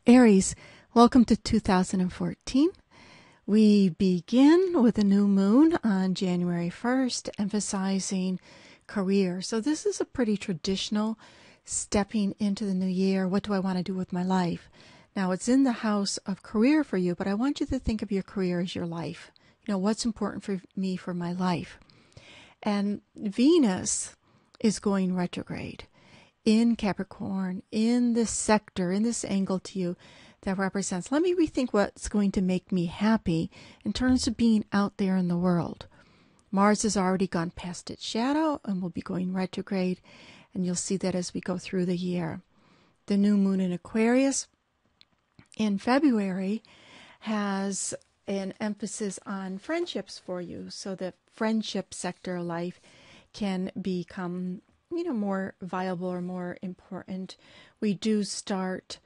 Aries, welcome to 2014. We begin with a new moon on January 1st, emphasizing career. So this is a pretty traditional stepping into the new year. What do I want to do with my life? Now, it's in the house of career for you, but I want you to think of your career as your life. You know, what's important for me for my life? And Venus is going retrograde in Capricorn, in this sector, in this angle to you that represents, let me rethink what's going to make me happy in terms of being out there in the world. Mars has already gone past its shadow and will be going retrograde, and you'll see that as we go through the year. The new moon in Aquarius in February has an emphasis on friendships for you, so the friendship sector of life can become more viable or more important. We do start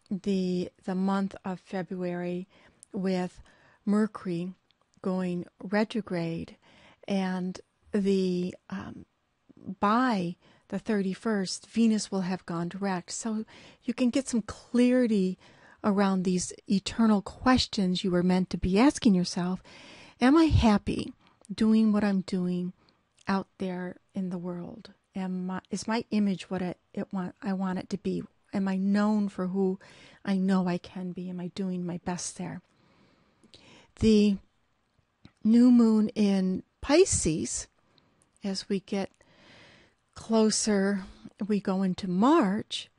the month of February with Mercury going retrograde, and by the 31st, Venus will have gone direct. So you can get some clarity around these eternal questions you were meant to be asking yourself. Am I happy doing what I'm doing out there in the world? Is my image what I want it to be? Am I known for who I know I can be? Am I doing my best there? The new moon in Pisces, as we get closer, we go into March.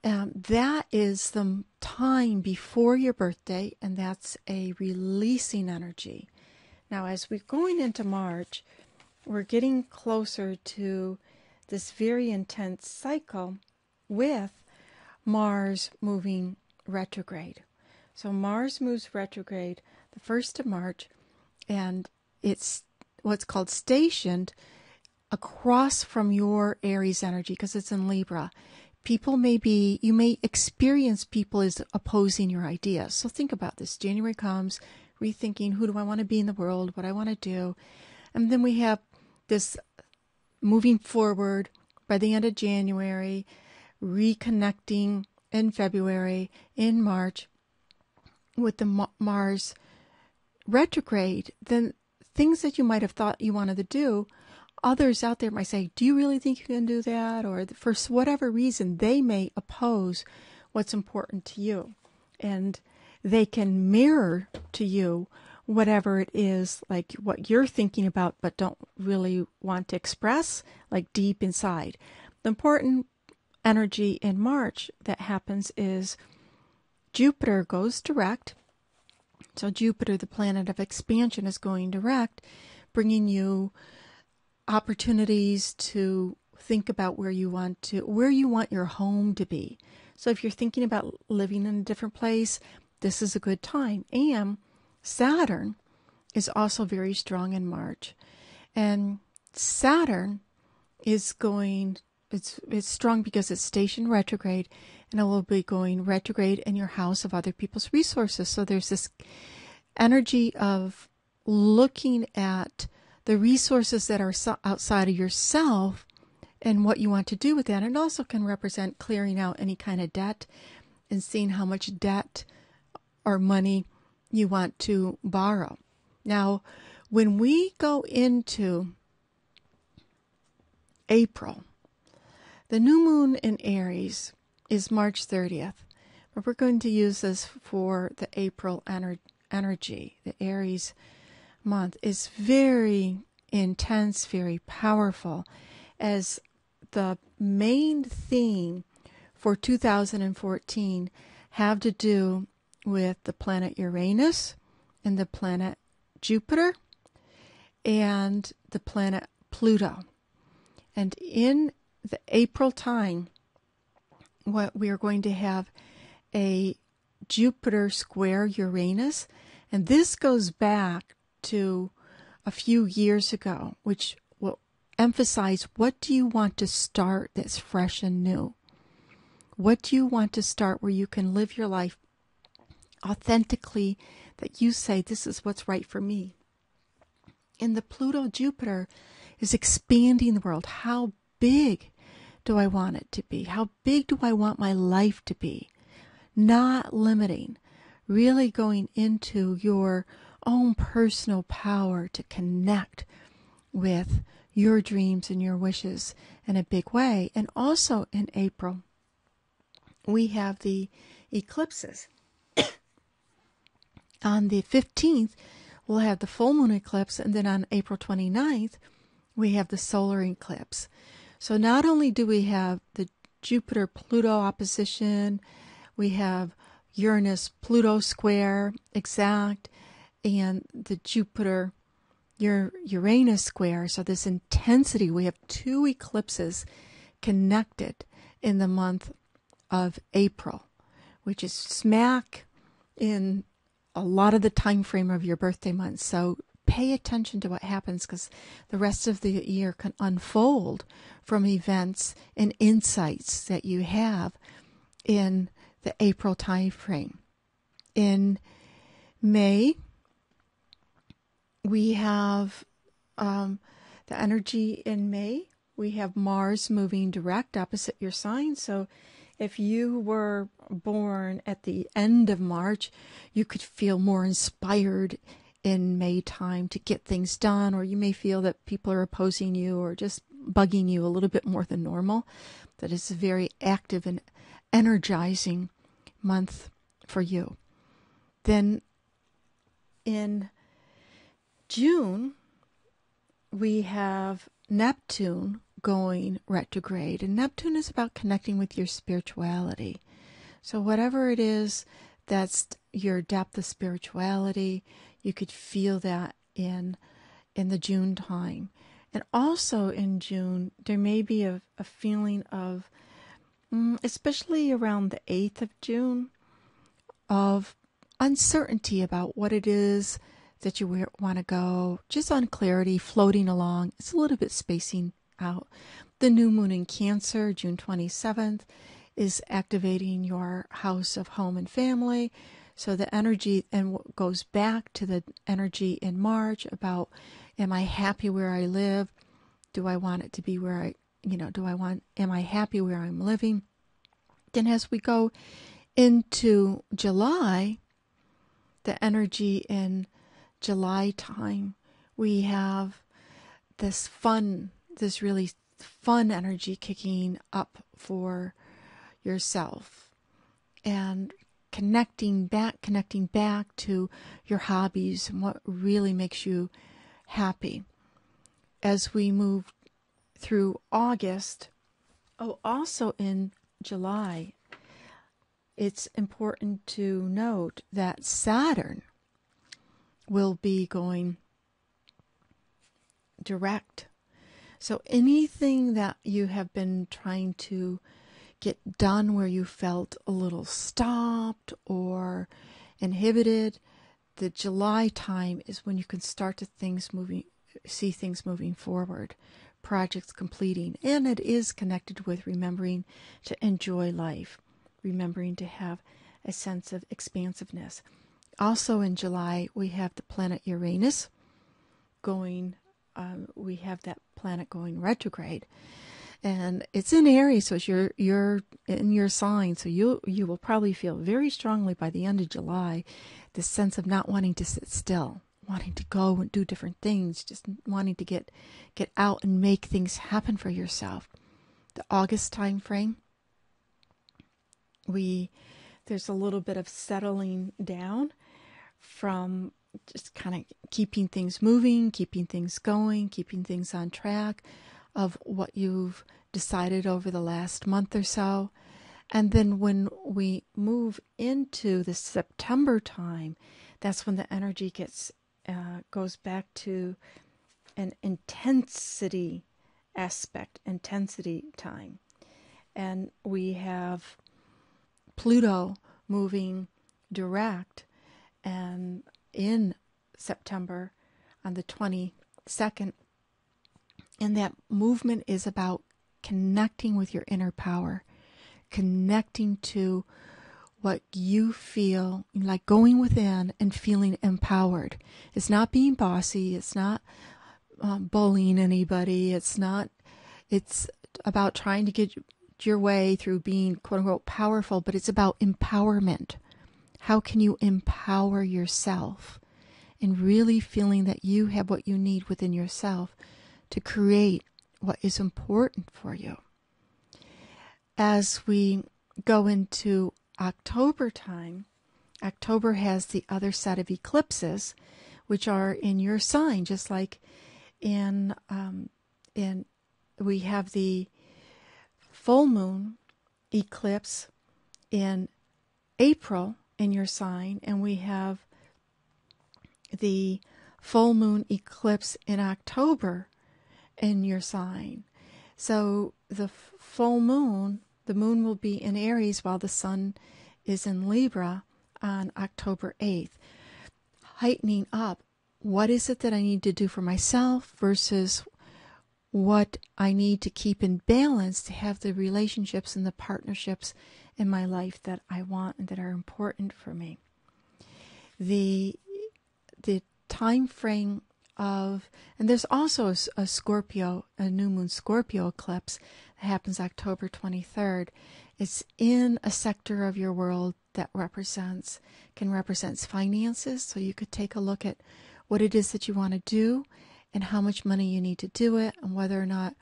That is the time before your birthday, and that's a releasing energy. Now, as we're going into March, we're getting closer to this very intense cycle with Mars moving retrograde. So Mars moves retrograde the 1st of March, and it's what's called stationed across from your Aries energy because it's in Libra. You may experience people as opposing your ideas. So think about this. January comes, rethinking who do I want to be in the world, what I want to do. And then we have this moving forward by the end of January, reconnecting in February, in March with the Mars retrograde. Then things that you might have thought you wanted to do, others out there might say, do you really think you can do that? Or for whatever reason, they may oppose what's important to you. And they can mirror to you whatever it is, like what you're thinking about but don't really want to express, like deep inside. The important energy in March that happens is Jupiter goes direct. So Jupiter, the planet of expansion, is going direct, bringing you opportunities to think about where you want your home to be. So if you're thinking about living in a different place, this is a good time. And Saturn is also very strong in March. And Saturn is it's strong because it's stationed retrograde, and it will be going retrograde in your house of other people's resources. So there's this energy of looking at the resources that are outside of yourself and what you want to do with that. It also can represent clearing out any kind of debt and seeing how much debt or money you want to borrow. Now, when we go into April, the new moon in Aries is March 30th, but we're going to use this for the April energy. The Aries month is very intense, very powerful, as the main theme for 2014 have to do with the planet Uranus and the planet Jupiter and the planet Pluto. And in the April time, what we are going to have a Jupiter square Uranus, and this goes back to a few years ago, which will emphasize, what do you want to start that's fresh and new? What do you want to start where you can live your life authentically, that you say, this is what's right for me? And the Pluto Jupiter is expanding the world. How big do I want it to be? How big do I want my life to be? not limiting, really going into your own personal power to connect with your dreams and your wishes in a big way. And also in April, we have the eclipses. On the 15th, we'll have the full moon eclipse, and then on April 29th, we have the solar eclipse. So not only do we have the Jupiter-Pluto opposition, we have Uranus-Pluto square exact, and the Jupiter-Uranus square. So this intensity, we have two eclipses connected in the month of April, which is smack in a lot of the time frame of your birthday month. So pay attention to what happens, because the rest of the year can unfold from events and insights that you have in the April time frame. In May, we have the energy in May. We have Mars moving direct opposite your sign. So if you were born at the end of March, you could feel more inspired in May time to get things done, or you may feel that people are opposing you or just bugging you a little bit more than normal. That is a very active and energizing month for you. Then in June, we have Neptune going retrograde, and Neptune is about connecting with your spirituality. So whatever it is that's your depth of spirituality, you could feel that in the June time. And also in June, there may be a feeling of, especially around the 8th of June, of uncertainty about what it is that you want to go, just unclarity, floating along. It's a little bit spacing out. The new moon in Cancer, June 27th, is activating your house of home and family. So the energy, and what goes back to the energy in March about, am I happy where I live? Do I want it to be where am I happy where I'm living? Then as we go into July, the energy in July time, we have this really fun energy kicking up for yourself, and connecting back to your hobbies and what really makes you happy. As we move through August, also in July, it's important to note that Saturn will be going direct. So anything that you have been trying to get done where you felt a little stopped or inhibited, the July time is when you can start to see things moving forward, projects completing. And it is connected with remembering to enjoy life, remembering to have a sense of expansiveness. Also in July, we have the planet Uranus going, we have that planet going retrograde. And it's in Aries, so you're in your sign, so you will probably feel very strongly by the end of July this sense of not wanting to sit still, wanting to go and do different things, just wanting to get out and make things happen for yourself. The August time frame, there's a little bit of settling down from just kind of keeping things moving, keeping things going, keeping things on track of what you've decided over the last month or so. And then when we move into the September time, that's when the energy goes back to an intensity time. And we have Pluto moving direct, and in September on the 22nd. And that movement is about connecting with your inner power, connecting to what you feel, like going within and feeling empowered. It's not being bossy. It's not bullying anybody. It's about trying to get your way through being quote unquote powerful, but it's about empowerment. How can you empower yourself? And really feeling that you have what you need within yourself to create what is important for you. As we go into October time, October has the other set of eclipses, which are in your sign, just like in we have the full moon eclipse in April in your sign, and we have the full moon eclipse in October in your sign. So the full moon, the moon will be in Aries while the sun is in Libra on October 8th, heightening up what is it that I need to do for myself versus what I need to keep in balance to have the relationships and the partnerships in my life that I want and that are important for me. The time frame of, and there's also a Scorpio, a new moon Scorpio eclipse that happens October 23rd. It's in a sector of your world that can represent finances. So you could take a look at what it is that you want to do and how much money you need to do it, and whether or not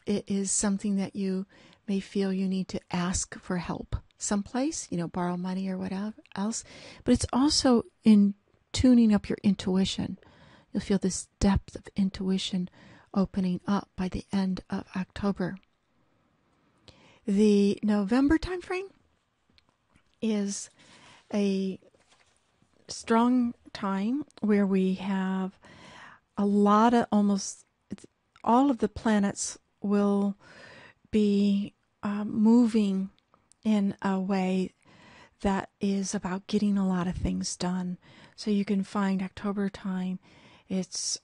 it is something that you may feel you need to ask for help someplace, borrow money or whatever else. But it's also in tuning up your intuition. You'll feel this depth of intuition opening up by the end of October. The November time frame is a strong time where we have a lot of, almost all of the planets will be moving in a way that is about getting a lot of things done. So you can find October time, it's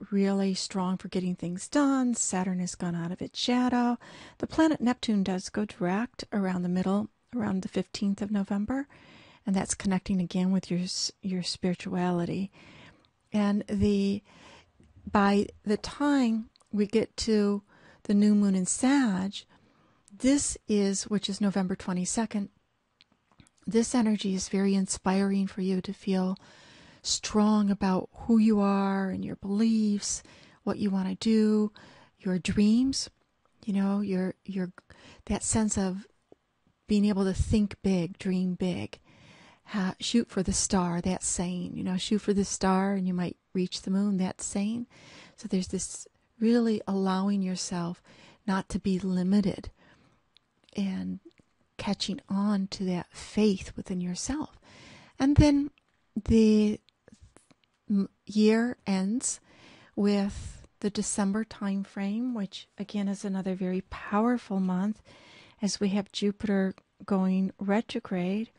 really strong for getting things done. Saturn has gone out of its shadow. The planet Neptune does go direct around the middle, around the 15th of November, and that's connecting again with your spirituality. And by the time we get to the new moon in Sag, which is November 22nd, this energy is very inspiring for you to feel strong about who you are and your beliefs, what you want to do, your dreams, your that sense of being able to think big, dream big, shoot for the star, that saying, shoot for the star and you might reach the moon, that saying. So there's this really allowing yourself not to be limited and catching on to that faith within yourself. And then the year ends with the December time frame, which again is another very powerful month, as we have Jupiter going retrograde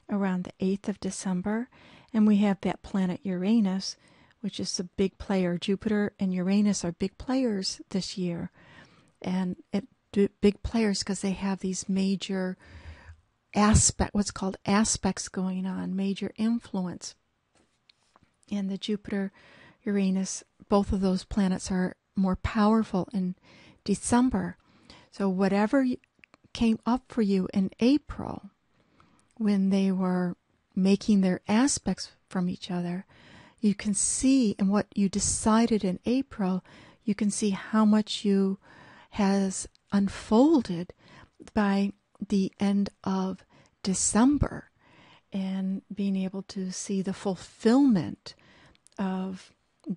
around the 8th of December, and we have that planet Uranus, which is a big player. Jupiter and Uranus are big players this year, and big players because they have these major what's called aspects going on, major influence. And the Jupiter, Uranus, both of those planets are more powerful in December. So whatever came up for you in April, when they were making their aspects from each other, you can see, and what you decided in April, you can see how much you has unfolded by the end of December, and being able to see the fulfillment of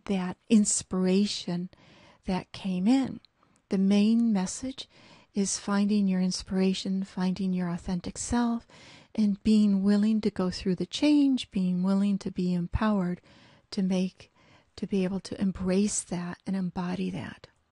that inspiration that came in. The main message is finding your inspiration, finding your authentic self, and being willing to go through the change, being willing to be empowered to be able to embrace that and embody that.